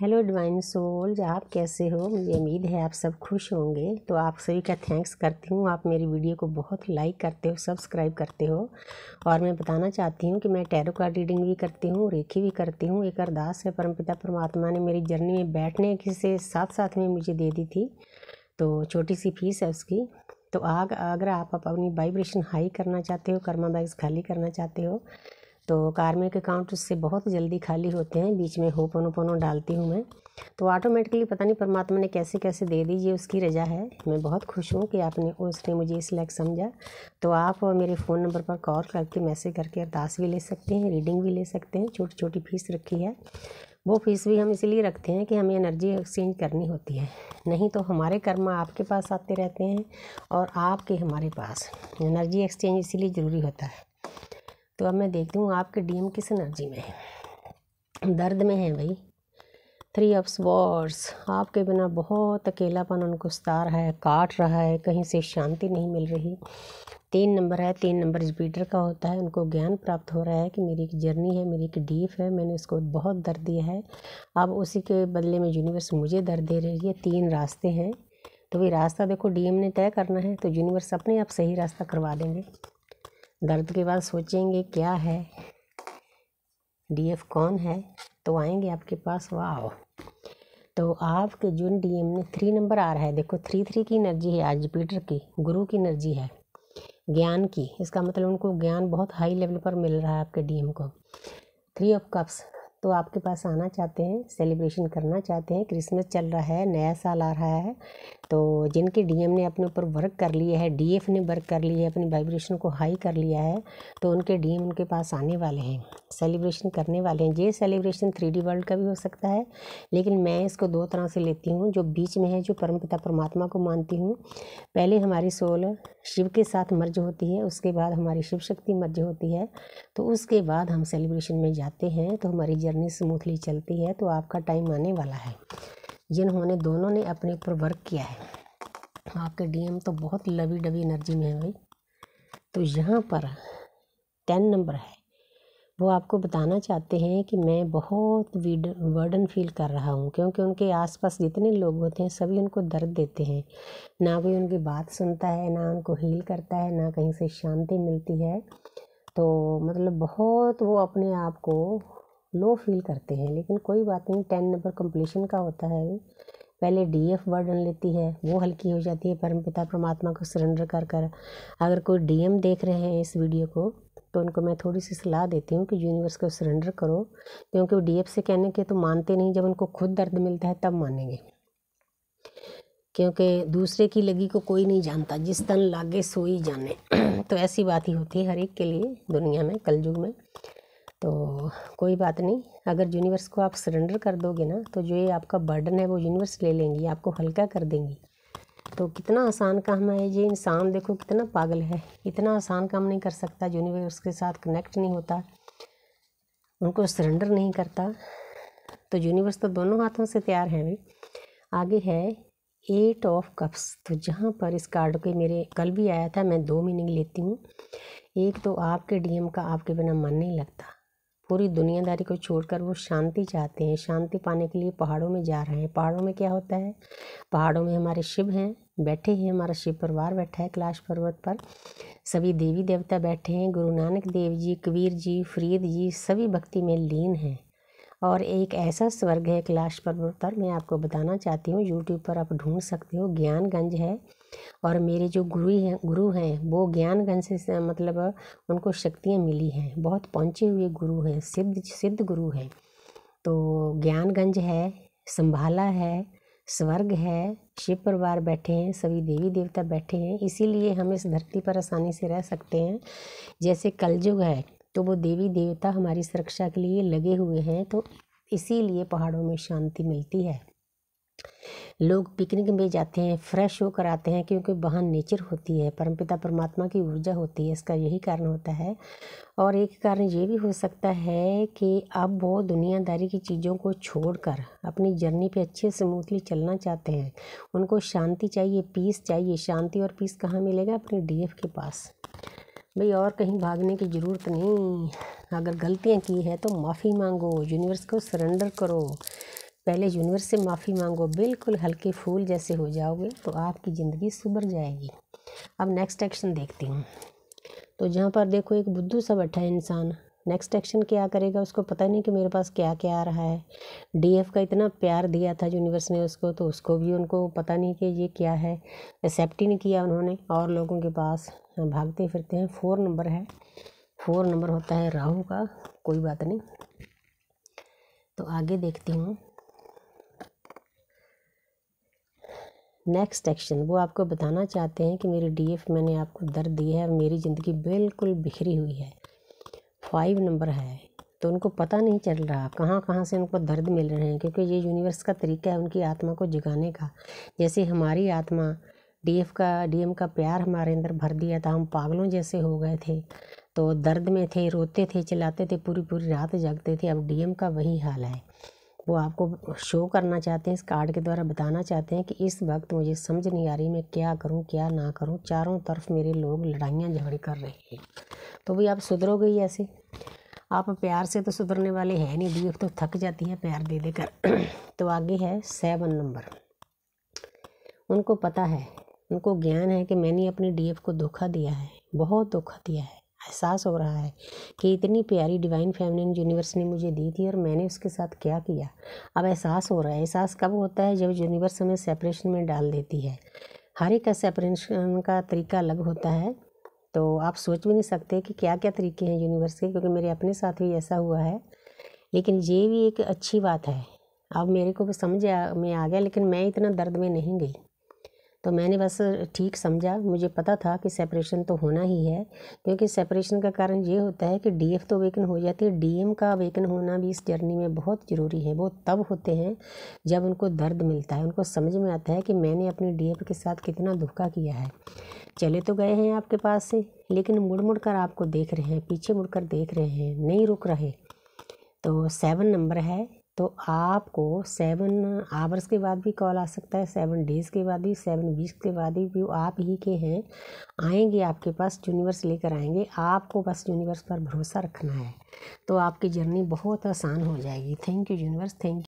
Hello divine souls, आप कैसे हो। मुझे उम्मीद है आप सब खुश होंगे। तो आप सभी का थैंक्स करती हूँ। आप मेरी वीडियो को बहुत लाइक करते हो, सब्सक्राइब करते हो। और मैं बताना चाहती हूँ कि मैं टैरो कार्ड रीडिंग भी करती हूँ, रेखी भी करती हूँ। एक अरदास है परमपिता परमात्मा ने मेरी जर्नी में बैठने के से साथ साथ में मुझे दे दी थी, तो छोटी सी फीस है उसकी। तो अगर आप अपनी वाइब्रेशन हाई करना चाहते हो, कर्मा बैग्स खाली करना चाहते हो, तो कार्मिक अकाउंट उससे बहुत जल्दी खाली होते हैं। बीच में होपोनोपोनो डालती हूँ मैं, तो ऑटोमेटिकली पता नहीं परमात्मा ने कैसे कैसे दे दी, ये उसकी रजा है। मैं बहुत खुश हूँ कि उसने मुझे इस लायक समझा। तो आप मेरे फ़ोन नंबर पर कॉल करके मैसेज करके अरदास भी ले सकते हैं, रीडिंग भी ले सकते हैं। छोटी छोटी फीस रखी है। वो फीस भी हम इसलिए रखते हैं कि हमें एनर्जी एक्सचेंज करनी होती है, नहीं तो हमारे कर्म आपके पास आते रहते हैं और आपके हमारे पास। एनर्जी एक्सचेंज इसीलिए ज़रूरी होता है। तो अब मैं देखती हूँ आपके डीएम किस एनर्जी में है। दर्द में है भाई, 3 ऑफ स्वॉर्ड्स। आपके बिना बहुत अकेलापन उनको सता रहा है, काट रहा है, कहीं से शांति नहीं मिल रही। 3 नंबर है, 3 नंबर रिपीटर का होता है। उनको ज्ञान प्राप्त हो रहा है कि मेरी एक जर्नी है, मेरी एक डीप है, मैंने उसको बहुत दर्द दिया है, अब उसी के बदले में यूनिवर्स मुझे दर्द दे रही है। 3 रास्ते हैं, तो वही रास्ता देखो डीएम ने तय करना है, तो यूनिवर्स अपने आप सही रास्ता करवा देंगे। दर्द के बाद सोचेंगे क्या है, डीएफ कौन है, तो आएंगे आपके पास। वाह, तो आपके जो डीएम ने 3 नंबर आ रहा है, देखो 3 की एनर्जी है आज, जुपिटर की, गुरु की एनर्जी है, ज्ञान की। इसका मतलब उनको ज्ञान बहुत हाई लेवल पर मिल रहा है आपके डीएम को। 3 ऑफ कप्स, तो आपके पास आना चाहते हैं, सेलिब्रेशन करना चाहते हैं। क्रिसमस चल रहा है, नया साल आ रहा है, तो जिनके डीएम ने अपने ऊपर वर्क कर लिया है, डीएफ ने वर्क कर लिया है, अपनी वाइब्रेशन को हाई कर लिया है, तो उनके डीएम उनके पास आने वाले हैं, सेलिब्रेशन करने वाले हैं। ये सेलिब्रेशन 3D वर्ल्ड का भी हो सकता है, लेकिन मैं इसको 2 तरह से लेती हूँ। जो बीच में है, जो परमपिता परमात्मा को मानती हूँ, पहले हमारी सोल शिव के साथ मर्ज होती है, उसके बाद हमारी शिव शक्ति मर्ज होती है, तो उसके बाद हम सेलिब्रेशन में जाते हैं, तो हमारी जर्नी स्मूथली चलती है। तो आपका टाइम आने वाला है, जिन्होंने दोनों ने अपने ऊपर वर्क किया है। आपके डीएम तो बहुत लवी डबी एनर्जी में है भाई। तो यहाँ पर 10 नंबर है, वो आपको बताना चाहते हैं कि मैं बहुत बर्डन फील कर रहा हूँ, क्योंकि उनके आसपास जितने लोग होते हैं सभी उनको दर्द देते हैं। ना कोई उनकी बात सुनता है, ना उनको हील करता है, ना कहीं से शांति मिलती है। तो मतलब बहुत वो अपने आप को लो फील करते हैं। लेकिन कोई बात नहीं, 10 नंबर कंप्लीशन का होता है। पहले डीएफ बर्डन लेती है, वो हल्की हो जाती है परमपिता परमात्मा को सरेंडर कर कर। अगर कोई डीएम देख रहे हैं इस वीडियो को, तो उनको मैं थोड़ी सी सलाह देती हूँ कि यूनिवर्स को सरेंडर करो, क्योंकि वो डीएफ से कहने के तो मानते नहीं, जब उनको खुद दर्द मिलता है तब मानेंगे। क्योंकि दूसरे की लगी को कोई नहीं जानता, जिस तन लागे सोई जाने। तो ऐसी बात ही होती है हर एक के लिए दुनिया में, कलयुग में। तो कोई बात नहीं, अगर यूनिवर्स को आप सरेंडर कर दोगे ना, तो जो ये आपका बर्डन है वो यूनिवर्स ले लेंगी, आपको हल्का कर देंगी। तो कितना आसान काम है ये। इंसान देखो कितना पागल है, इतना आसान काम नहीं कर सकता, यूनिवर्स के साथ कनेक्ट नहीं होता, उनको सरेंडर नहीं करता। तो यूनिवर्स तो दोनों हाथों से तैयार है भाई। आगे है 8 ऑफ कप्स। तो जहाँ पर इस कार्ड के मेरे कल भी आया था, मैं 2 मीनिंग लेती हूँ। एक तो आपके डीएम का आपके बिना मन नहीं लगता, पूरी दुनियादारी को छोड़कर वो शांति चाहते हैं। शांति पाने के लिए पहाड़ों में जा रहे हैं। पहाड़ों में क्या होता है, पहाड़ों में हमारे शिव हैं, बैठे हैं, हमारा शिव परिवार बैठा है कैलाश पर्वत पर, सभी देवी देवता बैठे हैं, गुरु नानक देव जी, कबीर जी, फरीद जी, सभी भक्ति में लीन हैं। और एक ऐसा स्वर्ग है कैलाश पर्वत पर, मैं आपको बताना चाहती हूँ, यूट्यूब पर आप ढूंढ सकते हो, ज्ञानगंज है। और मेरे जो गुरु हैं वो ज्ञानगंज से मतलब उनको शक्तियाँ मिली हैं, बहुत पहुँचे हुए गुरु हैं, सिद्ध गुरु हैं। तो ज्ञानगंज है, संभाला है, स्वर्ग है, शिव परिवार बैठे हैं, सभी देवी देवता बैठे हैं। इसीलिए हम इस धरती पर आसानी से रह सकते हैं। जैसे कलयुग है, तो वो देवी देवता हमारी सुरक्षा के लिए लगे हुए हैं, तो इसीलिए पहाड़ों में शांति मिलती है। लोग पिकनिक में जाते हैं, फ्रेश होकर आते हैं, क्योंकि वहाँ नेचर होती है, परमपिता परमात्मा की ऊर्जा होती है, इसका यही कारण होता है। और एक कारण ये भी हो सकता है कि अब वो दुनियादारी की चीज़ों को छोड़कर अपनी जर्नी पे अच्छे स्मूथली चलना चाहते हैं। उनको शांति चाहिए, पीस चाहिए। शांति और पीस कहाँ मिलेगा, अपने डीएफ के पास भाई, और कहीं भागने की ज़रूरत नहीं। अगर गलतियाँ की है तो माफ़ी मांगो, यूनिवर्स को सरेंडर करो, पहले यूनिवर्स से माफ़ी मांगो, बिल्कुल हल्के फूल जैसे हो जाओगे तो आपकी ज़िंदगी सुधर जाएगी। अब नेक्स्ट एक्शन देखती हूँ। तो जहाँ पर देखो एक बुद्धू सा बैठा है इंसान, नेक्स्ट एक्शन क्या करेगा उसको पता नहीं कि मेरे पास क्या क्या आ रहा है। डीएफ का इतना प्यार दिया था यूनिवर्स ने उसको, तो उसको भी उनको पता नहीं कि ये क्या है, एक्सेप्ट ही नहीं किया उन्होंने और लोगों के पास भागते फिरते हैं। 4 नंबर है, 4 नंबर होता है राहु का, कोई बात नहीं। तो आगे देखती हूँ नेक्स्ट एक्शन। वो आपको बताना चाहते हैं कि मेरी डीएफ मैंने आपको दर्द दिया है और मेरी ज़िंदगी बिल्कुल बिखरी हुई है। 5 नंबर है, तो उनको पता नहीं चल रहा कहाँ कहाँ से उनको दर्द मिल रहे हैं, क्योंकि ये यूनिवर्स का तरीका है उनकी आत्मा को जगाने का। जैसे हमारी आत्मा डीएम का प्यार हमारे अंदर भर दिया था, हम पागलों जैसे हो गए थे, तो दर्द में थे, रोते थे, चिल्लाते थे, पूरी पूरी रात जागते थे। अब डीएम का वही हाल है। वो आपको शो करना चाहते हैं, इस कार्ड के द्वारा बताना चाहते हैं कि इस वक्त मुझे समझ नहीं आ रही मैं क्या करूं क्या ना करूं, चारों तरफ मेरे लोग लड़ाइयाँ झगड़े कर रहे हैं। तो भी आप सुधरोगे ही ऐसे, आप प्यार से तो सुधरने वाले हैं नहीं, डीएफ तो थक जाती है प्यार दे देकर। तो आगे है 7 नंबर। उनको पता है, उनको ज्ञान है कि मैंने अपनी डीएफ को धोखा दिया है, बहुत धोखा दिया है। एहसास हो रहा है कि इतनी प्यारी डिवाइन फेमिनिन यूनिवर्स ने मुझे दी थी और मैंने उसके साथ क्या किया। अब एहसास हो रहा है। एहसास कब होता है? जब यूनिवर्स हमें सेपरेशन में डाल देती है। हर एक का सेपरेशन का तरीका अलग होता है, तो आप सोच भी नहीं सकते कि क्या क्या तरीके हैं यूनिवर्स के, क्योंकि मेरे अपने साथ भी ऐसा हुआ है। लेकिन ये भी एक अच्छी बात है, अब मेरे को भी समझ में आ गया, लेकिन मैं इतना दर्द में नहीं गई। तो मैंने बस ठीक समझा, मुझे पता था कि सेपरेशन तो होना ही है, क्योंकि सेपरेशन का कारण ये होता है कि डीएफ तो अवेकन हो जाती है, डीएम का अवेकन होना भी इस जर्नी में बहुत ज़रूरी है। वो तब होते हैं जब उनको दर्द मिलता है, उनको समझ में आता है कि मैंने अपनी डीएफ के साथ कितना धोखा किया है। चले तो गए हैं आपके पास से, लेकिन मुड़ मुड़ कर आपको देख रहे हैं, पीछे मुड़ कर देख रहे हैं, नहीं रुक रहे। तो 7 नंबर है, तो आपको 7 आवर्स के बाद भी कॉल आ सकता है, 7 डेज़ के बाद भी, 7 वीक्स के बाद भी। वो आप ही के हैं, आएंगे आपके पास, यूनिवर्स लेकर आएंगे। आपको बस यूनिवर्स पर भरोसा रखना है, तो आपकी जर्नी बहुत आसान हो जाएगी। Thank you universe, thank you.